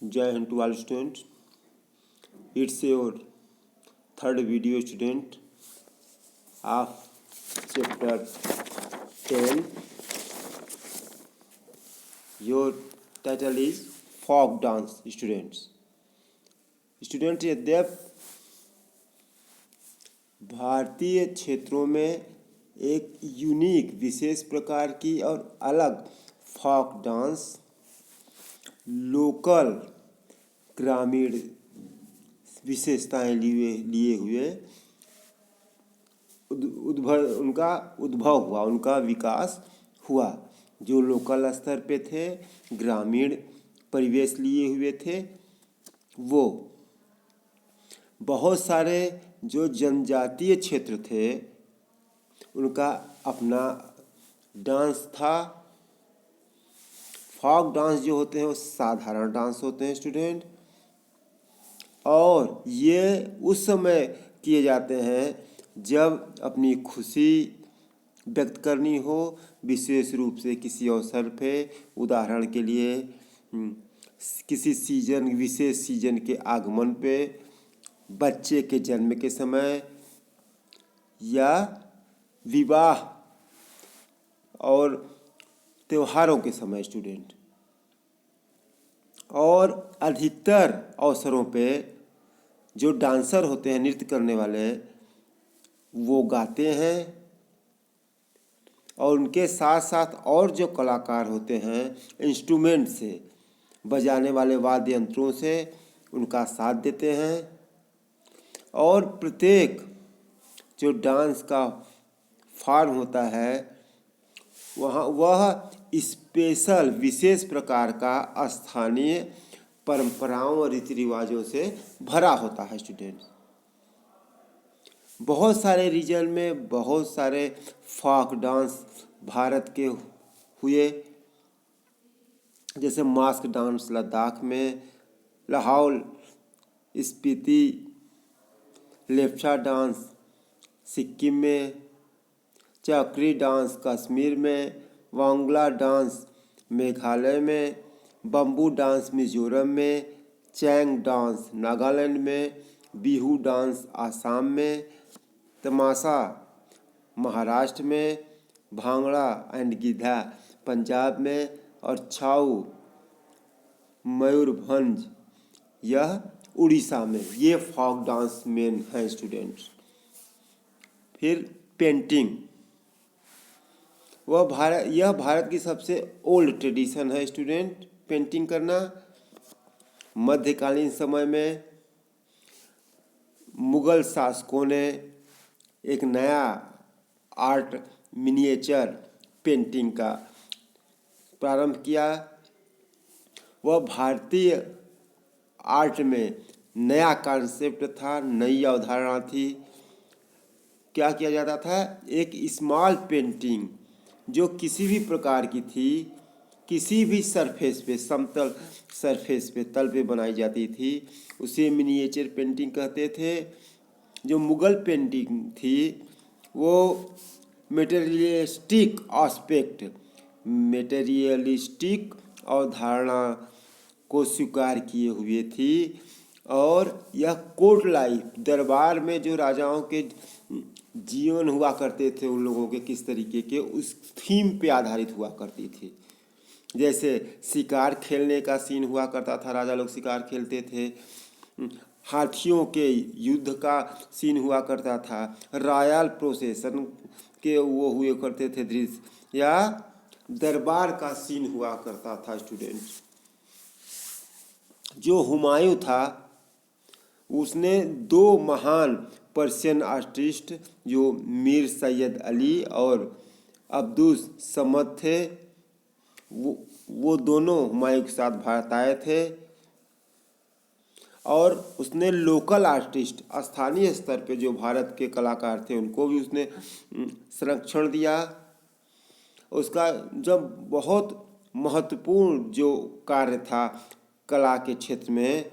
Jai Hind to all students. It's your third video student of chapter 10. Your title is folk dance students. Student यद्यप भारतीय क्षेत्रों में एक unique विशेष प्रकार की और अलग फोक डांस लोकल ग्रामीण विशेषताएं लिए हुए उनका उद्भव हुआ, उनका विकास हुआ। जो लोकल स्तर पे थे, ग्रामीण परिवेश लिए हुए थे, वो बहुत सारे जो जनजातीय क्षेत्र थे उनका अपना डांस था। फोक डांस जो होते हैं वो साधारण डांस होते हैं स्टूडेंट, और ये उस समय किए जाते हैं जब अपनी खुशी व्यक्त करनी हो, विशेष रूप से किसी अवसर पे, उदाहरण के लिए किसी सीजन, विशेष सीजन के आगमन पे, बच्चे के जन्म के समय, या विवाह और त्योहारों के समय स्टूडेंट। और अधिकतर अवसरों पे जो डांसर होते हैं, नृत्य करने वाले, वो गाते हैं, और उनके साथ साथ और जो कलाकार होते हैं इंस्ट्रूमेंट से, बजाने वाले वाद्य यंत्रों से उनका साथ देते हैं। और प्रत्येक जो डांस का फॉर्म होता है वह स्पेशल विशेष प्रकार का स्थानीय परंपराओं और रीति रिवाजों से भरा होता है स्टूडेंट्स। बहुत सारे रीजन में बहुत सारे फोक डांस भारत के हुए, जैसे मास्क डांस लद्दाख में, लाहौल स्पीति, लेप्चा डांस सिक्किम में, चक्री डांस कश्मीर में, वांगला डांस मेघालय में, बम्बू डांस मिजोरम में, चैंग डांस नागालैंड में, बिहू डांस आसाम में, तमाशा महाराष्ट्र में, भांगड़ा एंड गिद्धा पंजाब में, और छाऊ मयूरभंज यह उड़ीसा में। ये फोक डांस मेन हैं स्टूडेंट्स। फिर पेंटिंग, यह भारत की सबसे ओल्ड ट्रेडिशन है स्टूडेंट, पेंटिंग करना। मध्यकालीन समय में मुगल शासकों ने एक नया आर्ट मिनिएचर पेंटिंग का प्रारंभ किया। वह भारतीय आर्ट में नया कॉन्सेप्ट था, नई अवधारणा थी। क्या किया जाता था? एक स्मॉल पेंटिंग जो किसी भी प्रकार की थी, किसी भी सरफेस पे, समतल सरफेस पे, तल पे बनाई जाती थी, उसे मिनिएचर पेंटिंग कहते थे। जो मुगल पेंटिंग थी वो मेटेरियलिस्टिक एस्पेक्ट, मेटेरियलिस्टिक अवधारणा को स्वीकार किए हुए थी, और यह कोर्ट लाइफ, दरबार में जो राजाओं के जीवन हुआ करते थे, उन लोगों के किस तरीके के, उस थीम पे आधारित हुआ करती थी। जैसे शिकार खेलने का सीन हुआ करता था, राजा लोग शिकार खेलते थे, हाथियों के युद्ध का सीन हुआ करता था, रॉयल प्रोसेसन के वो हुए करते थे दृश्य, या दरबार का सीन हुआ करता था स्टूडेंट। जो हुमायूं था उसने दो महान पर्शियन आर्टिस्ट, जो मीर सैयद अली और अब्दुल समद थे, वो दोनों हुमायूं के साथ भारत आए थे, और उसने लोकल आर्टिस्ट, स्थानीय स्तर पे जो भारत के कलाकार थे, उनको भी उसने संरक्षण दिया। उसका जब बहुत महत्वपूर्ण जो कार्य था कला के क्षेत्र में,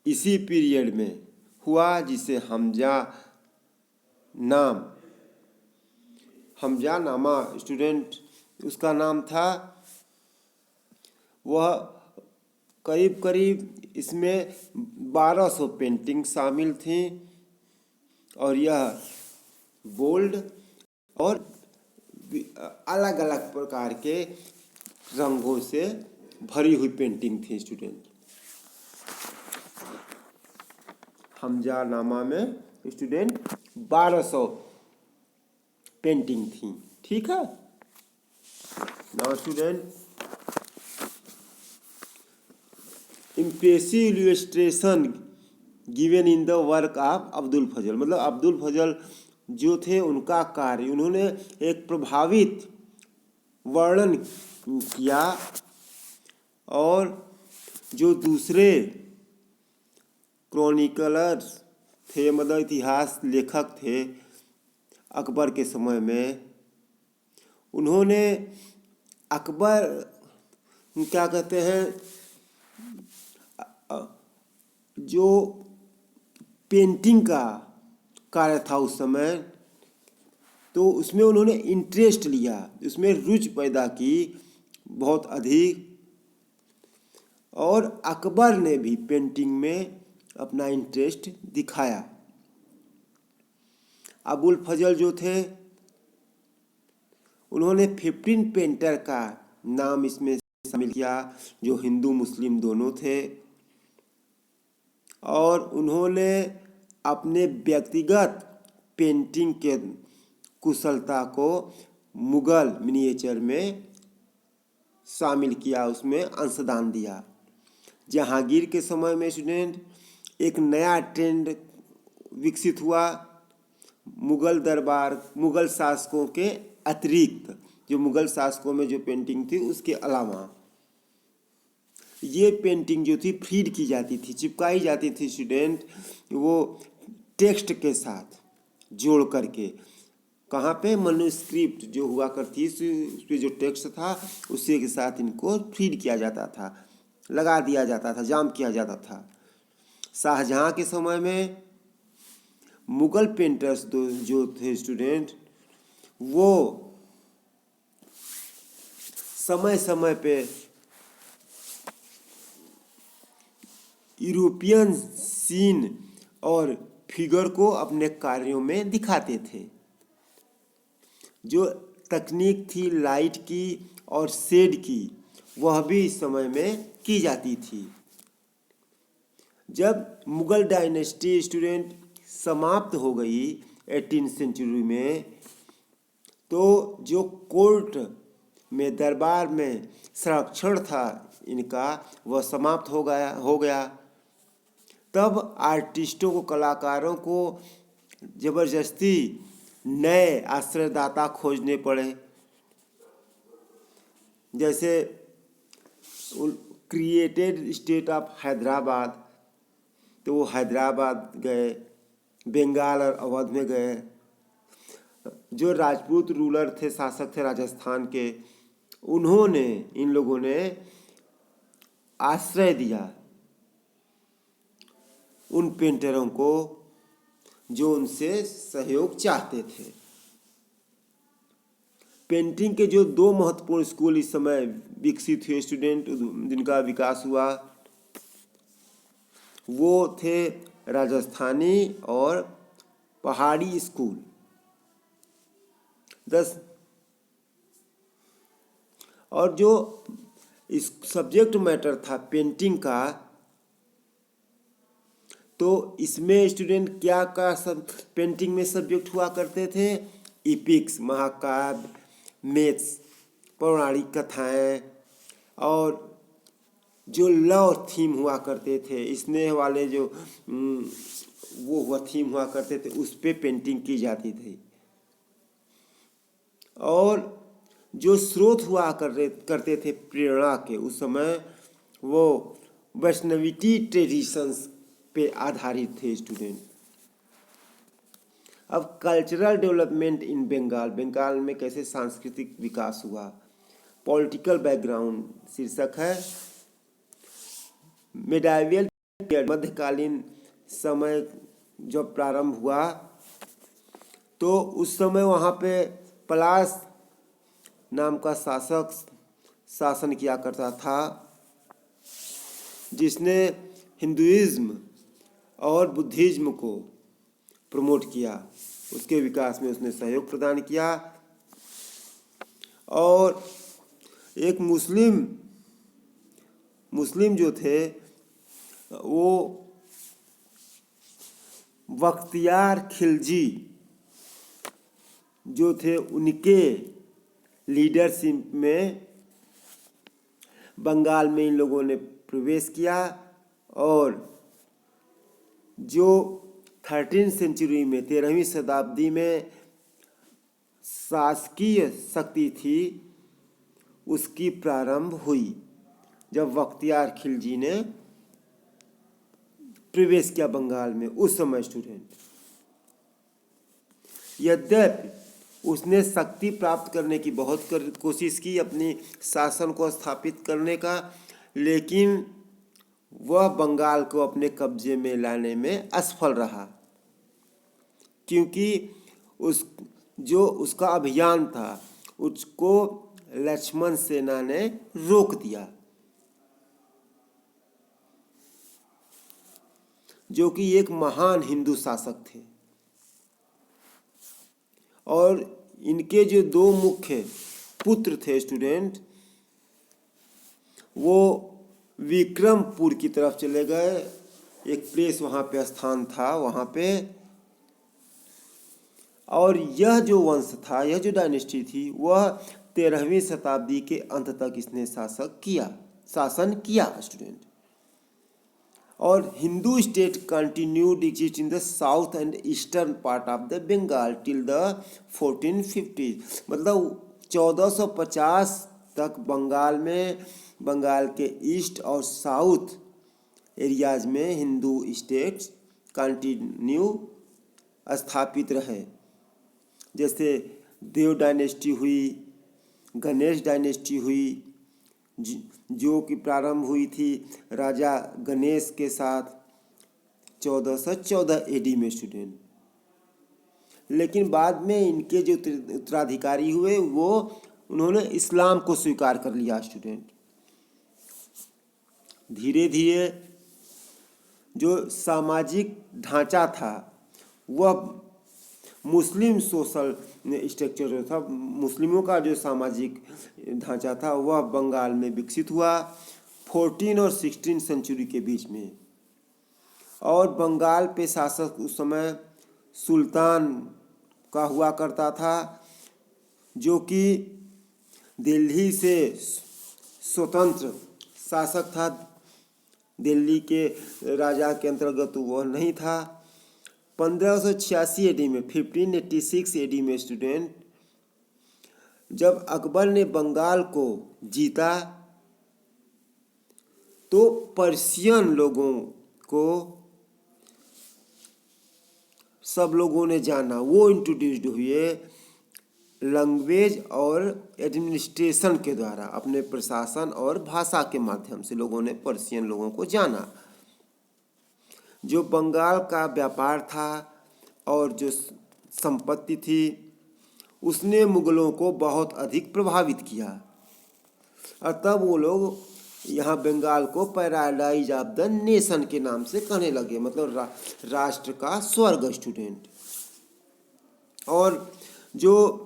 इसी पीरियड में हुआ, जिसे हमजानामा स्टूडेंट उसका नाम था। वह करीब करीब इसमें 1200 पेंटिंग शामिल थी और यह बोल्ड और अलग अलग प्रकार के रंगों से भरी हुई पेंटिंग थी स्टूडेंट। हमजानामा में स्टूडेंट 1200 पेंटिंग थी। ठीक है। Now student, impressive illustration given in the work of Abdul Fazal, मतलब अब्दुल फजल जो थे उनका कार्य, उन्होंने एक प्रभावित वर्णन किया और जो दूसरे क्रॉनिकलर्स थे, मतलब इतिहास लेखक थे अकबर के समय में, उन्होंने अकबर क्या कहते हैं जो पेंटिंग का कार्य था उस समय, तो उसमें उन्होंने इंटरेस्ट लिया, उसमें रुचि पैदा की बहुत अधिक, और अकबर ने भी पेंटिंग में अपना इंटरेस्ट दिखाया। अबुल फजल जो थे उन्होंने 15 पेंटर का नाम इसमें शामिल किया जो हिंदू मुस्लिम दोनों थे, और उन्होंने अपने व्यक्तिगत पेंटिंग के कुशलता को मुगल मिनिएचर में शामिल किया, उसमें अंशदान दिया। जहांगीर के समय में स्टूडेंट एक नया ट्रेंड विकसित हुआ, मुगल शासकों के अतिरिक्त, जो मुगल शासकों में जो पेंटिंग थी उसके अलावा ये पेंटिंग जो थी फीड की जाती थी, चिपकाई जाती थी स्टूडेंट, वो टेक्स्ट के साथ जोड़ करके, कहाँ पे, मनुस्क्रिप्ट जो हुआ करती उस पर जो टेक्स्ट था उसी के साथ इनको फीड किया जाता था, लगा दिया जाता था, जाम किया जाता था। शाहजहाँ के समय में मुगल पेंटर्स जो थे स्टूडेंट, वो समय समय पे यूरोपियन सीन और फिगर को अपने कार्यों में दिखाते थे। जो तकनीक थी लाइट की और शेड की, वह भी इस समय में की जाती थी। जब मुगल डायनेस्टी स्टूडेंट समाप्त हो गई 18th सेंचुरी में, तो जो कोर्ट में, दरबार में संरक्षण था इनका, वह समाप्त हो गया। तब आर्टिस्टों को, कलाकारों को जबरदस्ती नए आश्रयदाता खोजने पड़े। जैसे क्रिएटेड स्टेट ऑफ हैदराबाद, तो वो हैदराबाद गए, बंगाल और अवध में गए। जो राजपूत रूलर थे, शासक थे राजस्थान के, उन्होंने, इन लोगों ने आश्रय दिया उन पेंटरों को जो उनसे सहयोग चाहते थे। पेंटिंग के जो 2 महत्वपूर्ण स्कूल इस समय विकसित हुए स्टूडेंट, जिनका विकास हुआ, वो थे राजस्थानी और पहाड़ी स्कूल। और जो इस सब्जेक्ट मैटर था पेंटिंग का, तो इसमें स्टूडेंट क्या का सब पेंटिंग में सब्जेक्ट हुआ करते थे, इपिक्स, महाकाव्य, मैथ्स, पौराणिक कथाएं, और जो लव थीम हुआ करते थे, स्नेह वाले जो वो हुआ थीम हुआ करते थे, उस पे पेंटिंग की जाती थी। और जो स्रोत हुआ करते थे प्रेरणा के, उस समय वो वैष्णविटी ट्रेडिशंस पे आधारित थे स्टूडेंट। अब cultural development in Bengal, Bengal में कैसे सांस्कृतिक विकास हुआ, पॉलिटिकल बैकग्राउंड शीर्षक है। मिडाइवल पीरियड, मध्यकालीन समय जब प्रारंभ हुआ, तो उस समय वहाँ पे पलास नाम का शासक शासन किया करता था। जिसने हिंदुइज्म और बुद्धिज्म को प्रमोट किया, उसके विकास में उसने सहयोग प्रदान किया। और एक मुस्लिम जो थे वो बख्तियार खिलजी जो थे, उनके लीडरशिप में बंगाल में इन लोगों ने प्रवेश किया और जो 13वीं सेंचुरी में 13वीं शताब्दी में शासकीय शक्ति थी उसकी प्रारंभ हुई जब बख्तियार खिलजी ने प्रवेश किया बंगाल में। उस समय स्टूडेंट, यद्यपि उसने शक्ति प्राप्त करने की बहुत कोशिश की अपनी शासन को स्थापित करने का, लेकिन वह बंगाल को अपने कब्जे में लाने में असफल रहा, क्योंकि उसका अभियान था उसको लक्ष्मण सेना ने रोक दिया, जो कि एक महान हिंदू शासक थे। और इनके जो दो मुख्य पुत्र थे स्टूडेंट, वो विक्रमपुर की तरफ चले गए। एक प्लेस वहाँ पे स्थान था वहाँ पे। और यह जो वंश था, यह जो डायनेस्टी थी, वह 13वीं शताब्दी के अंत तक इसने शासन किया स्टूडेंट। और Hindu state continued exist in the south and eastern part of the Bengal till the 1450। मतलब 1450 तक बंगाल के ईस्ट और साउथ एरियाज में हिंदू स्टेट्स कंटिन्यू स्थापित रहे। जैसे देव डायनेस्टी हुई, गणेश डायनेस्टी हुई, जो कि प्रारंभ हुई थी राजा गणेश के साथ 1414 एडी में स्टूडेंट। लेकिन बाद में इनके जो उत्तराधिकारी हुए उन्होंने इस्लाम को स्वीकार कर लिया स्टूडेंट। धीरे धीरे जो सामाजिक ढांचा था वह मुस्लिम सोशल स्ट्रक्चर जो था, मुस्लिमों का जो सामाजिक ढांचा था वह बंगाल में विकसित हुआ 14 और 16 सेंचुरी के बीच में। और बंगाल पे शासक उस समय सुल्तान का हुआ करता था, जो कि दिल्ली से स्वतंत्र शासक था। दिल्ली के राजा के अंतर्गत वह नहीं था। 1586 एडी में 1586 एडी में स्टूडेंट, जब अकबर ने बंगाल को जीता तो पर्शियन लोगों को सब लोगों ने जाना, वो इंट्रोड्यूस्ड हुए लैंग्वेज और एडमिनिस्ट्रेशन के द्वारा। अपने प्रशासन और भाषा के माध्यम से लोगों ने पर्शियन लोगों को जाना। जो बंगाल का व्यापार था और जो संपत्ति थी उसने मुगलों को बहुत अधिक प्रभावित किया, और तब वो लोग यहाँ बंगाल को पैराडाइज ऑफ द नेशन के नाम से कहने लगे, मतलब राष्ट्र का स्वर्ग स्टूडेंट। और जो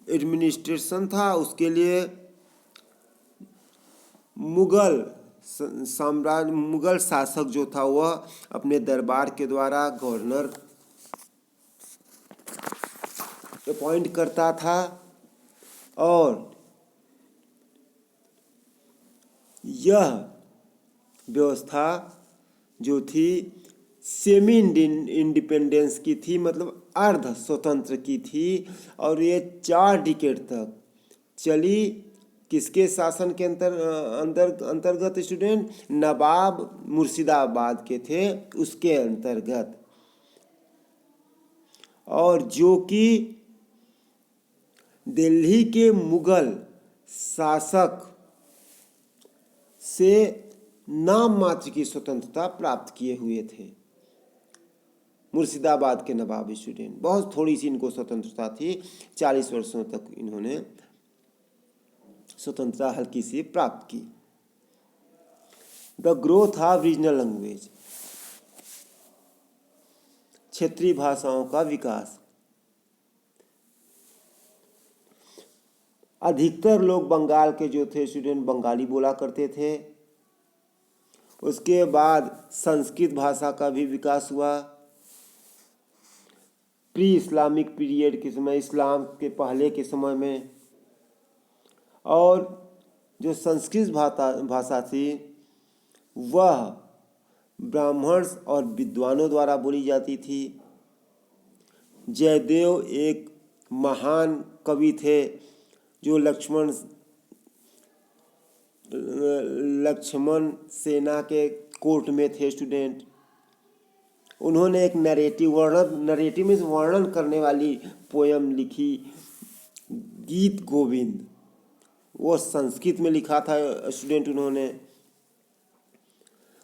एडमिनिस्ट्रेशन था उसके लिए मुगल शासक जो था वह अपने दरबार के द्वारा गवर्नर अपॉइंट करता था। और यह व्यवस्था जो थी सेमी इंडिपेंडेंस की थी, मतलब अर्ध स्वतंत्र की थी। और ये 4 डिकेड तक चली। किसके शासन के अंतर्गत स्टूडेंट? नवाब मुर्शिदाबाद के थे उसके अंतर्गत। और जो कि दिल्ली के मुगल शासक से नाम मात्र की स्वतंत्रता प्राप्त किए हुए थे। मुर्शिदाबाद के नवाब स्टूडेंट, बहुत थोड़ी सी इनको स्वतंत्रता थी। 40 वर्षों तक इन्होंने स्वतंत्रता हल्की सी प्राप्त की। The growth of regional language, क्षेत्रीय भाषाओं का विकास। अधिकतर लोग बंगाल के जो थे स्टूडेंट बंगाली बोला करते थे। उसके बाद संस्कृत भाषा का भी विकास हुआ। प्री इस्लामिक पीरियड के समय, इस्लाम के पहले के समय में, और जो संस्कृत भाषा थी वह ब्राह्मण और विद्वानों द्वारा बोली जाती थी। जयदेव एक महान कवि थे जो लक्ष्मण सेना के कोर्ट में थे स्टूडेंट। उन्होंने एक नरेटिव में वर्णन करने वाली पोयम लिखी, गीत गोविंद। वो संस्कृत में लिखा था स्टूडेंट उन्होंने।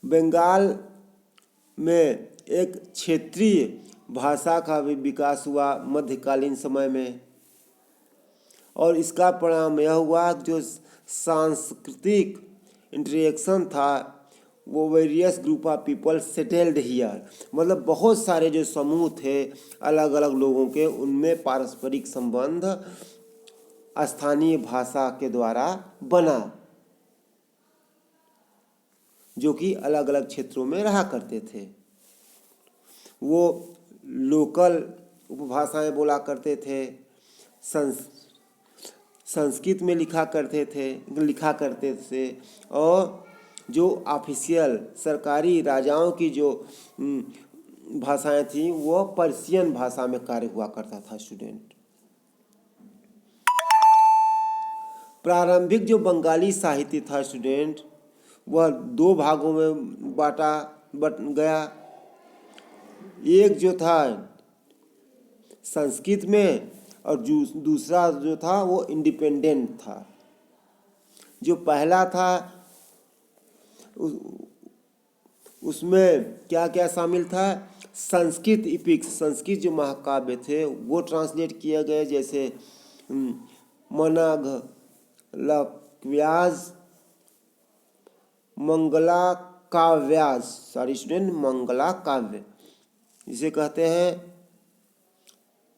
बंगाल में एक क्षेत्रीय भाषा का भी विकास हुआ मध्यकालीन समय में, और इसका परिणाम यह हुआ जो सांस्कृतिक इंटरेक्शन था वो various group of people settled here, मतलब बहुत सारे जो समूह थे अलग अलग लोगों के, उनमें पारस्परिक संबंध स्थानीय भाषा के द्वारा बना, जो कि अलग अलग क्षेत्रों में रहा करते थे। वो लोकल उपभाषाएं बोला करते थे, संस्कृत में लिखा करते थे, और जो ऑफिशियल सरकारी राजाओं की जो भाषाएं थी वो पर्शियन भाषा में कार्य हुआ करता था स्टूडेंट। प्रारंभिक जो बंगाली साहित्य था स्टूडेंट वह दो भागों में बट गया। एक जो था संस्कृत में, और दूसरा जो था वो इंडिपेंडेंट था। जो पहला था उसमें क्या क्या शामिल था, संस्कृत इपिक्स, संस्कृत जो महाकाव्य थे वो ट्रांसलेट किए गए, जैसे मंगला काव्य इसे कहते हैं।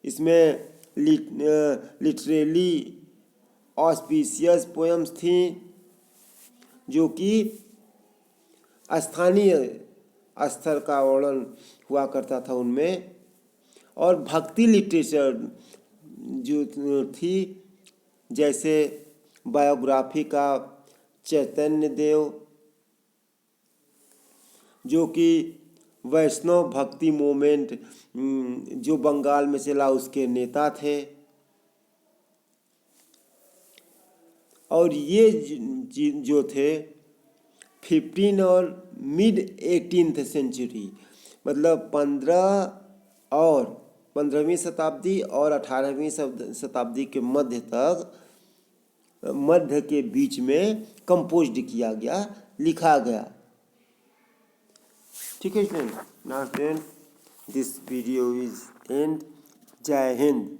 इसमें लिटरेली ऑस्पिशियस पोएम्स थी जो कि स्थानीय स्तर का वर्णन हुआ करता था उनमें, और भक्ति लिटरेचर जो थी, जैसे बायोग्राफी का चैतन्य देव जो कि वैष्णव भक्ति मूवमेंट जो बंगाल में चला उसके नेता थे। और ये जो थे 15 और मिड 18th सेंचुरी, मतलब 15वीं शताब्दी और 18वीं शताब्दी के मध्य के बीच में कंपोज्ड किया गया, लिखा गया। ठीक है student, now friend this video is and. जय हिंद।